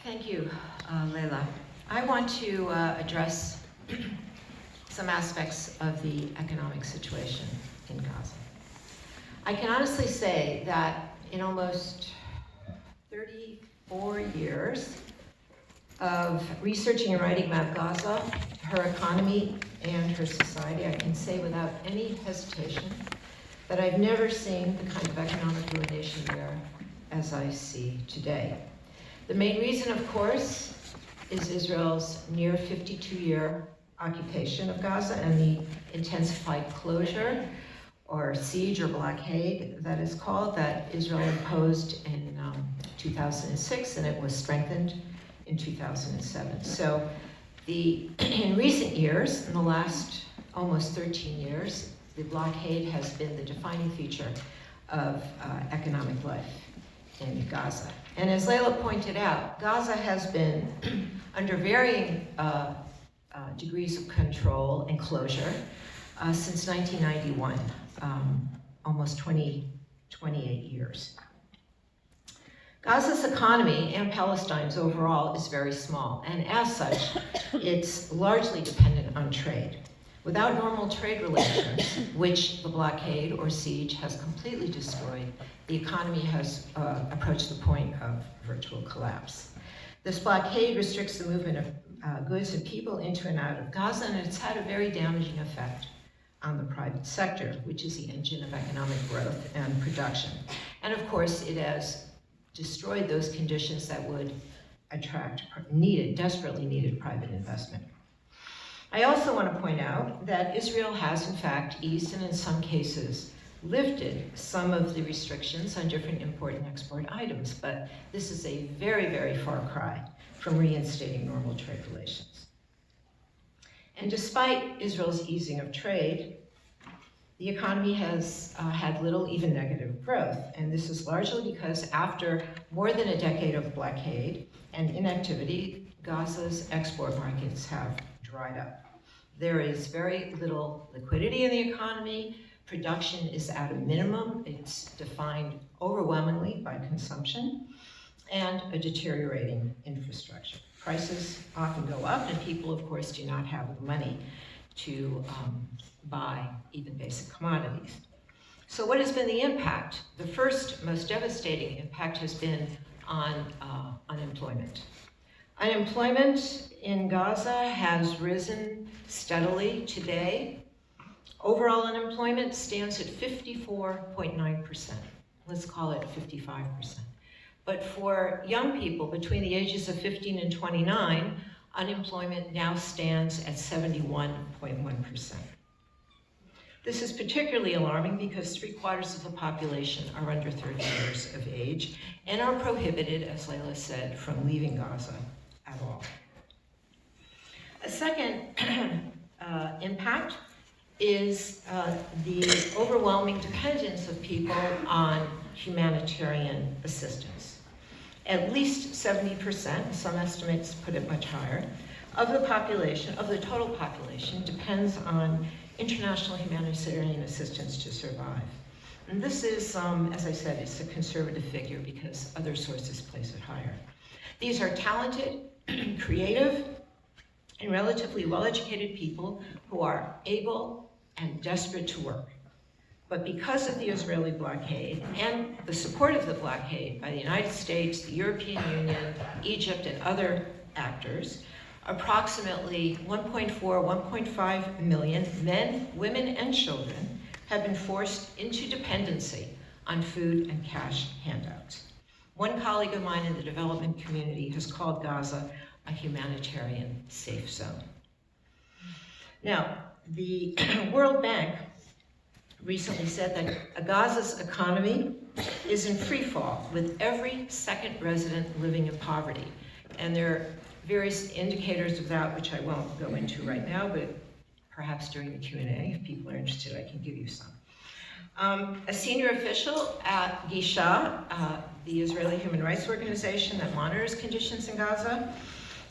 Thank you, Leila. I want to address some aspects of the economic situation in Gaza. I can honestly say that in almost 34 years of researching and writing about Gaza, her economy, and her society, I can say without any hesitation that I've never seen the kind of economic ruination there as I see today. The main reason, of course, is Israel's near 52-year occupation of Gaza and the intensified closure, or siege, or blockade, that is called, that Israel imposed in 2006, and it was strengthened in 2007. So in recent years, in the last almost 13 years, the blockade has been the defining feature of economic life in Gaza. And as Leila pointed out, Gaza has been under varying degrees of control and closure since 1991, almost 28 years. Gaza's economy, and Palestine's overall, is very small, and as such, it's largely dependent on trade. Without normal trade relations, which the blockade or siege has completely destroyed, the economy has approached the point of virtual collapse. This blockade restricts the movement of goods and people into and out of Gaza, and it's had a very damaging effect on the private sector, which is the engine of economic growth and production. And of course, it has destroyed those conditions that would attract desperately needed private investment. I also want to point out that Israel has in fact eased and in some cases lifted some of the restrictions on different import and export items, but this is a very, very far cry from reinstating normal trade relations. And despite Israel's easing of trade, the economy has had little, even negative growth. And this is largely because after more than a decade of blockade and inactivity, Gaza's export markets have dried up. There is very little liquidity in the economy. Production is at a minimum. It's defined overwhelmingly by consumption and a deteriorating infrastructure. Prices often go up, and people, of course, do not have the money to buy even basic commodities. So what has been the impact? The first, most devastating impact has been on unemployment. Unemployment in Gaza has risen steadily today. Overall unemployment stands at 54.9%. Let's call it 55%. But for young people between the ages of 15 and 29, unemployment now stands at 71.1%. This is particularly alarming because 3/4 of the population are under 30 years of age and are prohibited, as Leila said, from leaving Gaza at all. A second impact is the overwhelming dependence of people on humanitarian assistance. At least 70%, some estimates put it much higher, of the population, of the total population, depends on international humanitarian assistance to survive. And this is, as I said, it's a conservative figure because other sources place it higher. These are talented, creative, and relatively well-educated people who are able and desperate to work. But because of the Israeli blockade and the support of the blockade by the United States, the European Union, Egypt, and other actors, approximately 1.5 million men, women, and children have been forced into dependency on food and cash handouts. One colleague of mine in the development community has called Gaza a humanitarian safe zone. Now, the World Bank recently said that Gaza's economy is in free fall, with every second resident living in poverty. And there are various indicators of that, which I won't go into right now, but perhaps during the Q&A, if people are interested, I can give you some. A senior official at Gisha, the Israeli human rights organization that monitors conditions in Gaza,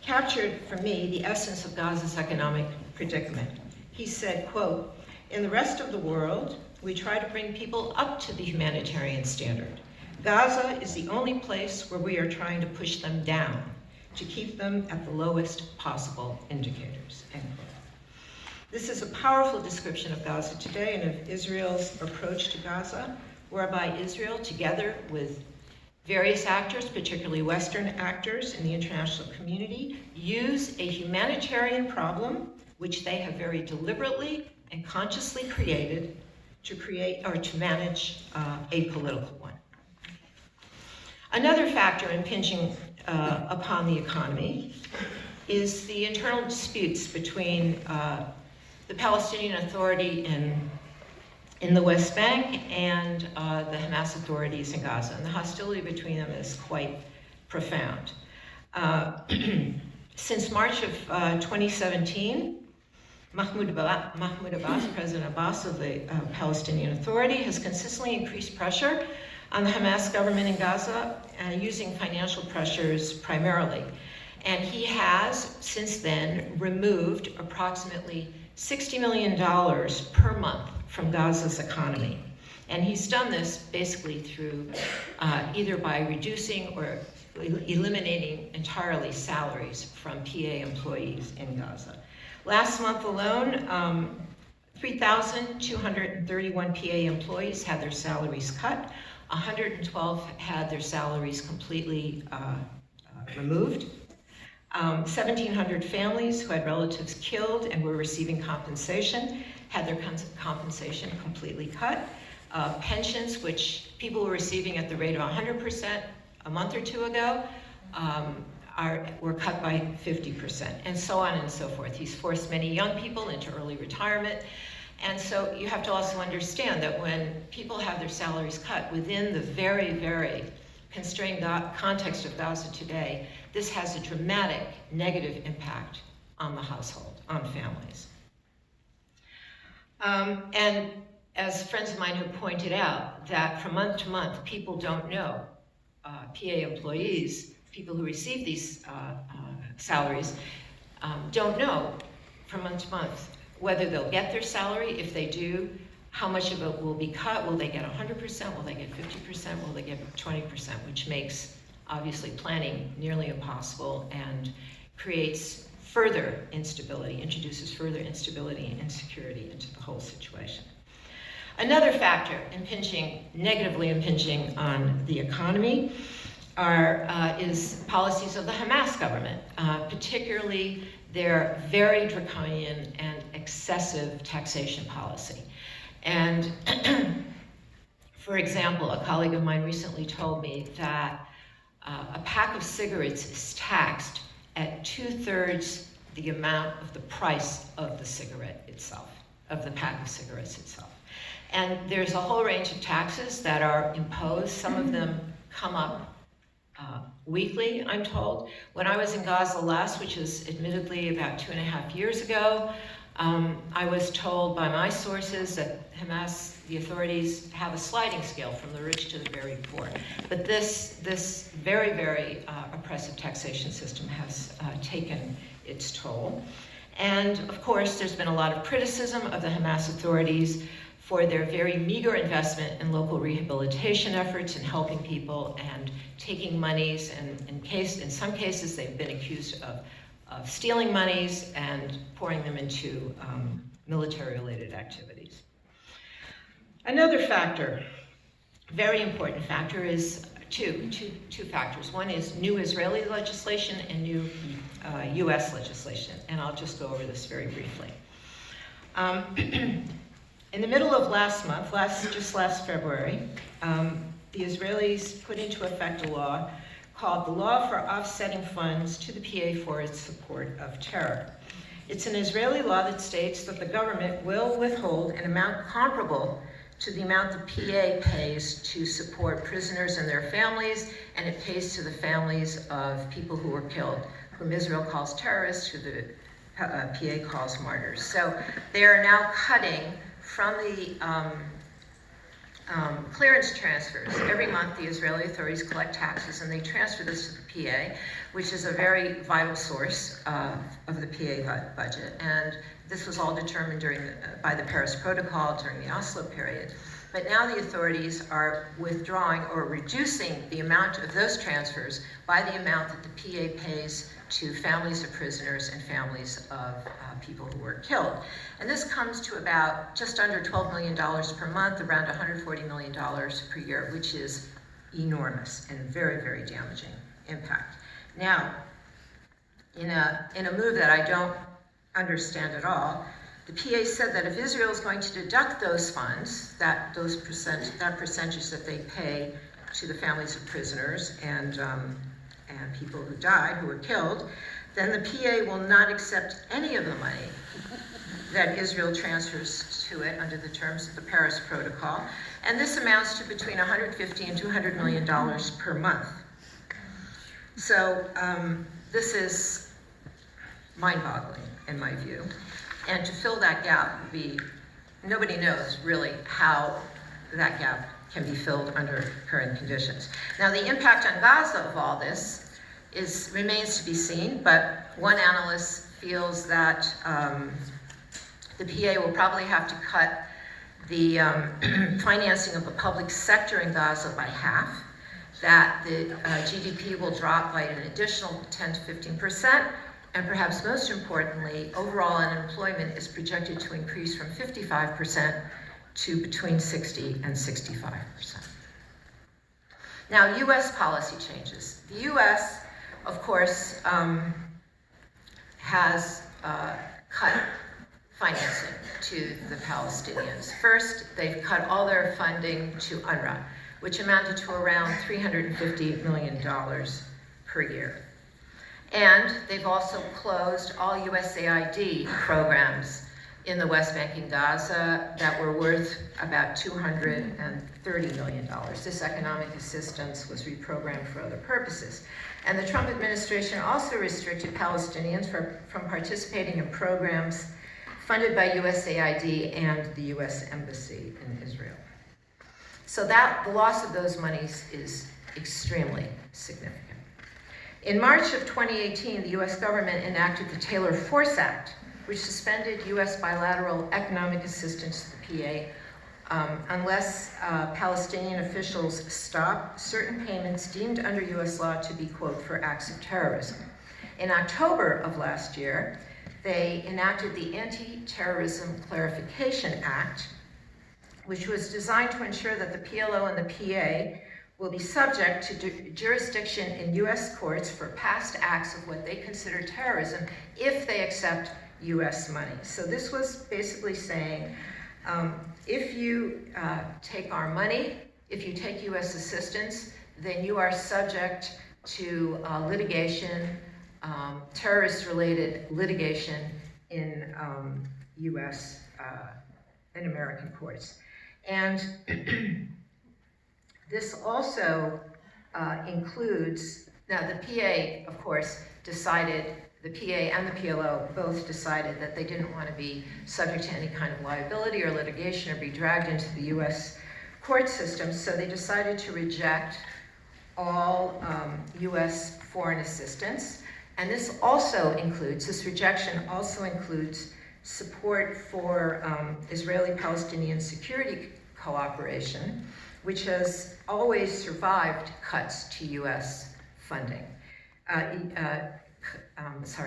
captured for me the essence of Gaza's economic predicament. He said, quote, "In the rest of the world, we try to bring people up to the humanitarian standard. Gaza is the only place where we are trying to push them down to keep them at the lowest possible indicators, end quote. This is a powerful description of Gaza today and of Israel's approach to Gaza, whereby Israel, together with various actors, particularly Western actors in the international community, use a humanitarian problem, which they have very deliberately and consciously created, to manage a political one. Another factor impinging upon the economy is the internal disputes between the Palestinian Authority in the West Bank and the Hamas authorities in Gaza. And the hostility between them is quite profound. Since March of 2017, Mahmoud Abbas, President Abbas of the Palestinian Authority, has consistently increased pressure on the Hamas government in Gaza, using financial pressures primarily. And he has, since then, removed approximately $60 million per month from Gaza's economy. And he's done this basically through either by reducing or eliminating entirely salaries from PA employees in Gaza. Last month alone, 3,231 PA employees had their salaries cut. 112 had their salaries completely removed. 1,700 families who had relatives killed and were receiving compensation had their compensation completely cut. Pensions, which people were receiving at the rate of 100% a month or two ago, were cut by 50%, and so on and so forth. He's forced many young people into early retirement. And so you have to also understand that when people have their salaries cut within the very, very constrained context of Gaza today, this has a dramatic negative impact on the household, on families. And as friends of mine have pointed out, that from month to month, people don't know, PA employees, people who receive these salaries, don't know from month to month whether they'll get their salary. If they do, how much of it will be cut? Will they get 100%? Will they get 50%? Will they get 20%? Which makes, obviously, planning nearly impossible and creates further instability, introduces further instability and insecurity into the whole situation. Another factor negatively impinging on the economy is policies of the Hamas government, particularly their very draconian and excessive taxation policy. And for example, a colleague of mine recently told me that a pack of cigarettes is taxed at 2/3 the amount of the price of the cigarette itself, of the pack of cigarettes itself. And there's a whole range of taxes that are imposed. Some of them come up weekly, I'm told. When I was in Gaza last, which is admittedly about 2.5 years ago, I was told by my sources that Hamas, the authorities, have a sliding scale from the rich to the very poor. But this very, very oppressive taxation system has taken its toll. And of course, there's been a lot of criticism of the Hamas authorities for their very meager investment in local rehabilitation efforts and helping people and taking monies, and in some cases they've been accused of stealing monies and pouring them into military-related activities. Another factor, very important factor, is two factors. One is new Israeli legislation and new US legislation, and I'll just go over this very briefly. In the middle of last month, just last February, the Israelis put into effect a law called the Law for Offsetting Funds to the PA for its support of terror. It's an Israeli law that states that the government will withhold an amount comparable to the amount the PA pays to support prisoners and their families, and it pays to the families of people who were killed, whom Israel calls terrorists, who the PA calls martyrs. So they are now cutting from the clearance transfers. Every month, the Israeli authorities collect taxes and they transfer this to the PA, which is a very vital source of the PA budget. And this was all determined by the Paris Protocol during the Oslo period. But now the authorities are withdrawing or reducing the amount of those transfers by the amount that the PA pays to families of prisoners and families of people who were killed. And this comes to about just under $12 million per month, around $140 million per year, which is enormous and very, very damaging impact. Now, in a move that I don't understand at all, the PA said that if Israel is going to deduct those funds, that percentage that they pay to the families of prisoners and people who died, who were killed, then the PA will not accept any of the money that Israel transfers to it under the terms of the Paris Protocol, and this amounts to between $150 and $200 million per month. So this is mind-boggling in my view. And to fill that gap would be, nobody knows really how that gap can be filled under current conditions. Now the impact on Gaza of all this remains to be seen, but one analyst feels that the PA will probably have to cut the financing of the public sector in Gaza by half, that the GDP will drop by an additional 10 to 15%, and perhaps most importantly, overall unemployment is projected to increase from 55% to between 60 and 65%. Now, US policy changes. The US, of course, has cut financing to the Palestinians. First, they've cut all their funding to UNRWA, which amounted to around $350 million per year. And they've also closed all USAID programs in the West Bank and Gaza that were worth about $230 million. This economic assistance was reprogrammed for other purposes. And the Trump administration also restricted Palestinians from participating in programs funded by USAID and the US Embassy in Israel. So the loss of those monies is extremely significant. In March of 2018, the US government enacted the Taylor Force Act, which suspended US bilateral economic assistance to the PA unless Palestinian officials stop certain payments deemed under US law to be, quote, for acts of terrorism. In October of last year, they enacted the Anti-Terrorism Clarification Act, which was designed to ensure that the PLO and the PA will be subject to jurisdiction in US courts for past acts of what they consider terrorism if they accept US money. So this was basically saying, if you take our money, if you take US assistance, then you are subject to litigation, terrorist-related litigation in US and American courts. And this also includes, now the PA, of course, decided, the PA and the PLO both decided that they didn't want to be subject to any kind of liability or litigation or be dragged into the US court system, so they decided to reject all US foreign assistance. And this also includes, this rejection also includes support for Israeli-Palestinian security cooperation, which has always survived cuts to US funding.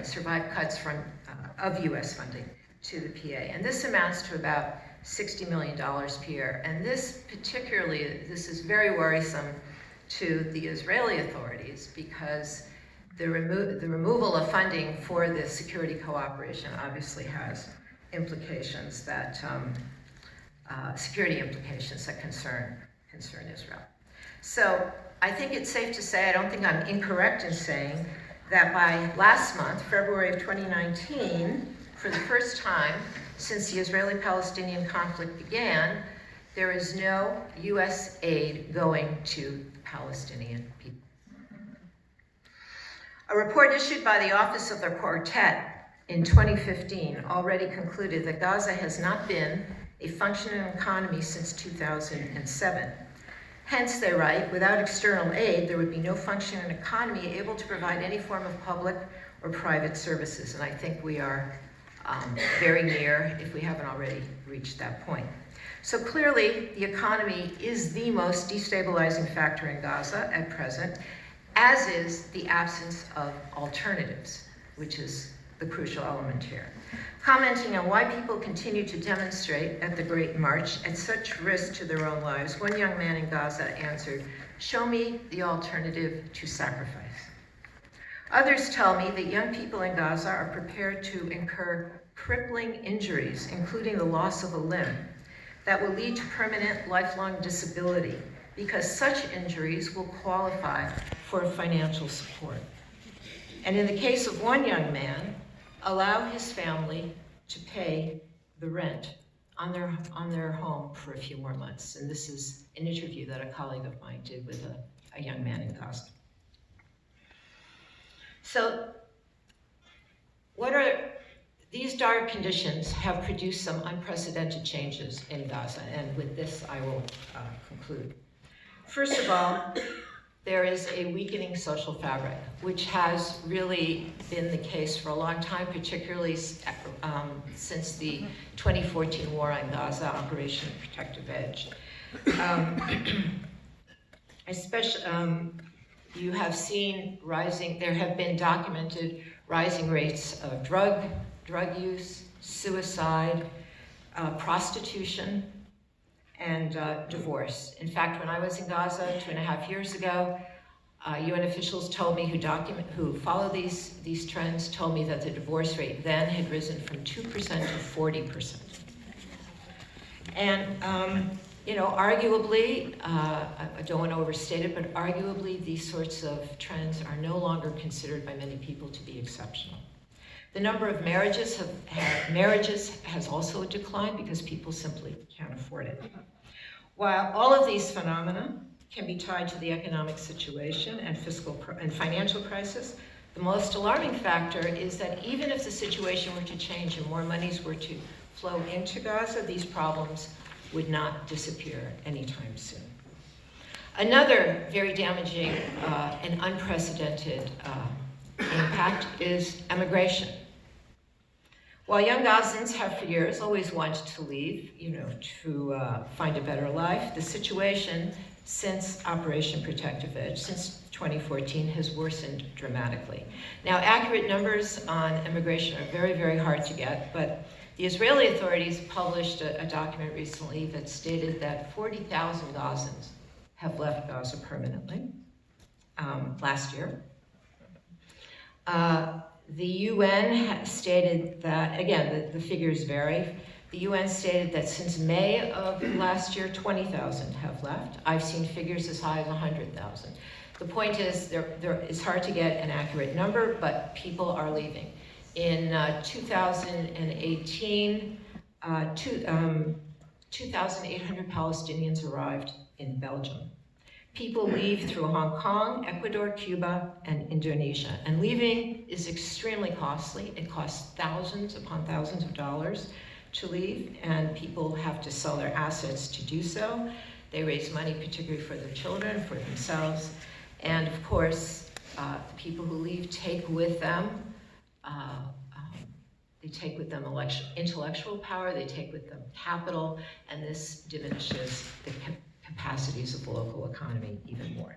Survived cuts of US funding to the PA. And this amounts to about $60 million per year. And this is very worrisome to the Israeli authorities because the removal of funding for the security cooperation obviously has implications that, security implications that concern Israel. So I think it's safe to say, I don't think I'm incorrect in saying, that by last month, February of 2019, for the first time since the Israeli-Palestinian conflict began, there is no US aid going to Palestinian people. A report issued by the Office of the Quartet in 2015 already concluded that Gaza has not been a functioning economy since 2007. Hence, they write, without external aid, there would be no functioning economy able to provide any form of public or private services. And I think we are very near, if we haven't already reached that point. So clearly, the economy is the most destabilizing factor in Gaza at present, as is the absence of alternatives, which is the crucial element here. Commenting on why people continue to demonstrate at the Great March at such risk to their own lives, one young man in Gaza answered, "Show me the alternative to sacrifice." Others tell me that young people in Gaza are prepared to incur crippling injuries, including the loss of a limb, that will lead to permanent lifelong disability, because such injuries will qualify for financial support. And in the case of one young man, allow his family to pay the rent on their home for a few more months. And this is an interview that a colleague of mine did with a young man in Gaza. So these dire conditions have produced some unprecedented changes in Gaza, and with this I will conclude. First of all, there is a weakening social fabric, which has really been the case for a long time, particularly since the 2014 war on Gaza, Operation Protective Edge. You have seen there have been documented rising rates of drug use, suicide, prostitution, and divorce. In fact, when I was in Gaza 2.5 years ago, UN officials told me who follow these trends told me that the divorce rate then had risen from 2% to 40%. And arguably, I don't want to overstate it, but arguably these sorts of trends are no longer considered by many people to be exceptional. The number of marriages has also declined because people simply can't afford it. While all of these phenomena can be tied to the economic situation and fiscal and financial crisis, the most alarming factor is that even if the situation were to change and more monies were to flow into Gaza, these problems would not disappear anytime soon. Another very damaging and unprecedented impact is immigration. While young Gazans have for years always wanted to leave, to find a better life, the situation since Operation Protective Edge, since 2014, has worsened dramatically. Now, accurate numbers on immigration are very, very hard to get, but the Israeli authorities published a document recently that stated that 40,000 Gazans have left Gaza permanently last year. The UN stated that, again, the figures vary. The UN stated that since May of last year, 20,000 have left. I've seen figures as high as 100,000. The point is, it's hard to get an accurate number, but people are leaving. In 2018, 2,800 Palestinians arrived in Belgium. People leave through Hong Kong, Ecuador, Cuba, and Indonesia. And leaving is extremely costly. It costs thousands upon thousands of dollars to leave, and people have to sell their assets to do so. They raise money particularly for their children, for themselves. And of course, the people who leave take with them intellectual power, they take with them capital, and this diminishes the capacities of the local economy even more.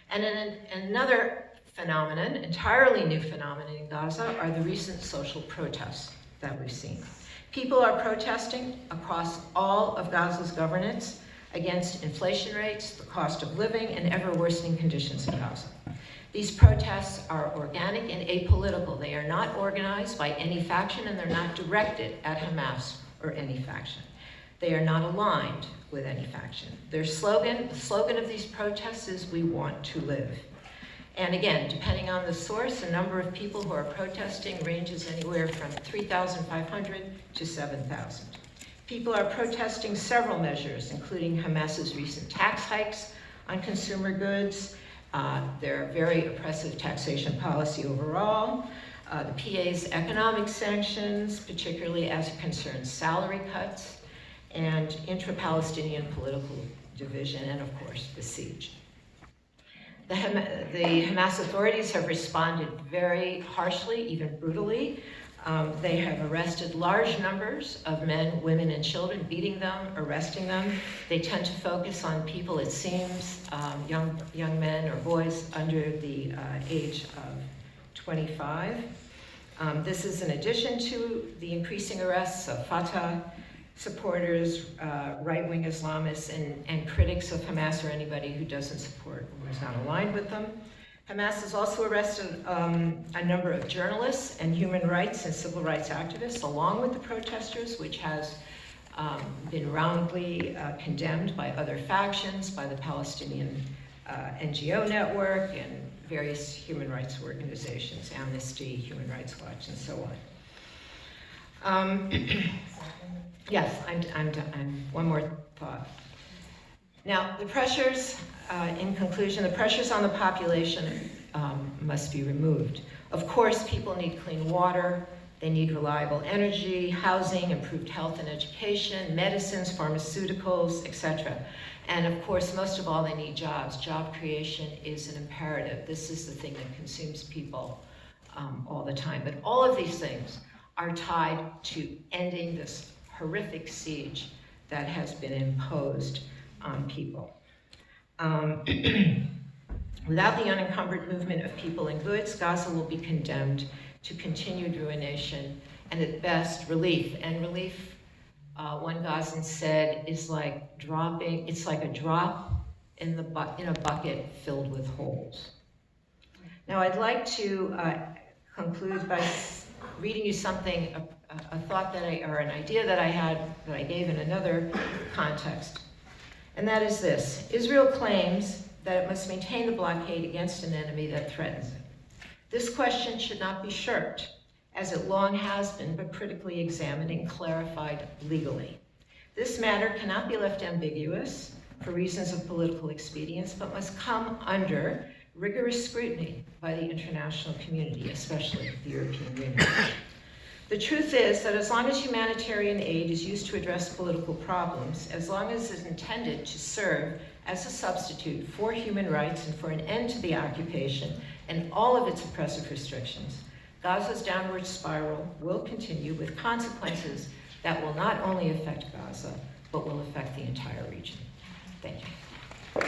And then another phenomenon, entirely new phenomenon in Gaza, are the recent social protests that we've seen. People are protesting across all of Gaza's governance against inflation rates, the cost of living, and ever worsening conditions in Gaza. These protests are organic and apolitical. They are not organized by any faction, and they're not directed at Hamas or any faction. They are not aligned with any faction. The slogan of these protests is, "We want to live." And again, depending on the source, the number of people who are protesting ranges anywhere from 3,500 to 7,000. People are protesting several measures, including Hamas's recent tax hikes on consumer goods, their very oppressive taxation policy overall, the PA's economic sanctions, particularly as it concerns salary cuts, and intra-Palestinian political division, and of course, the siege. The Hamas authorities have responded very harshly, even brutally, They have arrested large numbers of men, women, and children, beating them, arresting them. They tend to focus on people, it seems, young men or boys under the age of 25. This is in addition to the increasing arrests of Fatah supporters, right-wing Islamists, and critics of Hamas or anybody who doesn't support or is not aligned with them. Hamas has also arrested a number of journalists and human rights and civil rights activists, along with the protesters, which has been roundly condemned by other factions, by the Palestinian NGO network and various human rights organizations, Amnesty, Human Rights Watch, and so on. Yes, I'm done. One more thought. Now, the pressures, in conclusion, the pressures on the population must be removed. Of course, people need clean water, they need reliable energy, housing, improved health and education, medicines, pharmaceuticals, etc. And of course, most of all, they need jobs. Job creation is an imperative. This is the thing that consumes people all the time. But all of these things are tied to ending this horrific siege that has been imposed on people. Without the unencumbered movement of people and goods, Gaza will be condemned to continued ruination and at best relief. And relief, one Gazan said, is like it's like a drop in a bucket filled with holes. Now I'd like to conclude by reading you something, a thought or an idea that I had, that I gave in another context. And that is this: Israel claims that it must maintain the blockade against an enemy that threatens it. This question should not be shirked, as it long has been, but critically examined and clarified legally. This matter cannot be left ambiguous for reasons of political expedience, but must come under rigorous scrutiny by the international community, especially the European Union. The truth is that as long as humanitarian aid is used to address political problems, as long as it's intended to serve as a substitute for human rights and for an end to the occupation and all of its oppressive restrictions, Gaza's downward spiral will continue with consequences that will not only affect Gaza, but will affect the entire region. Thank you.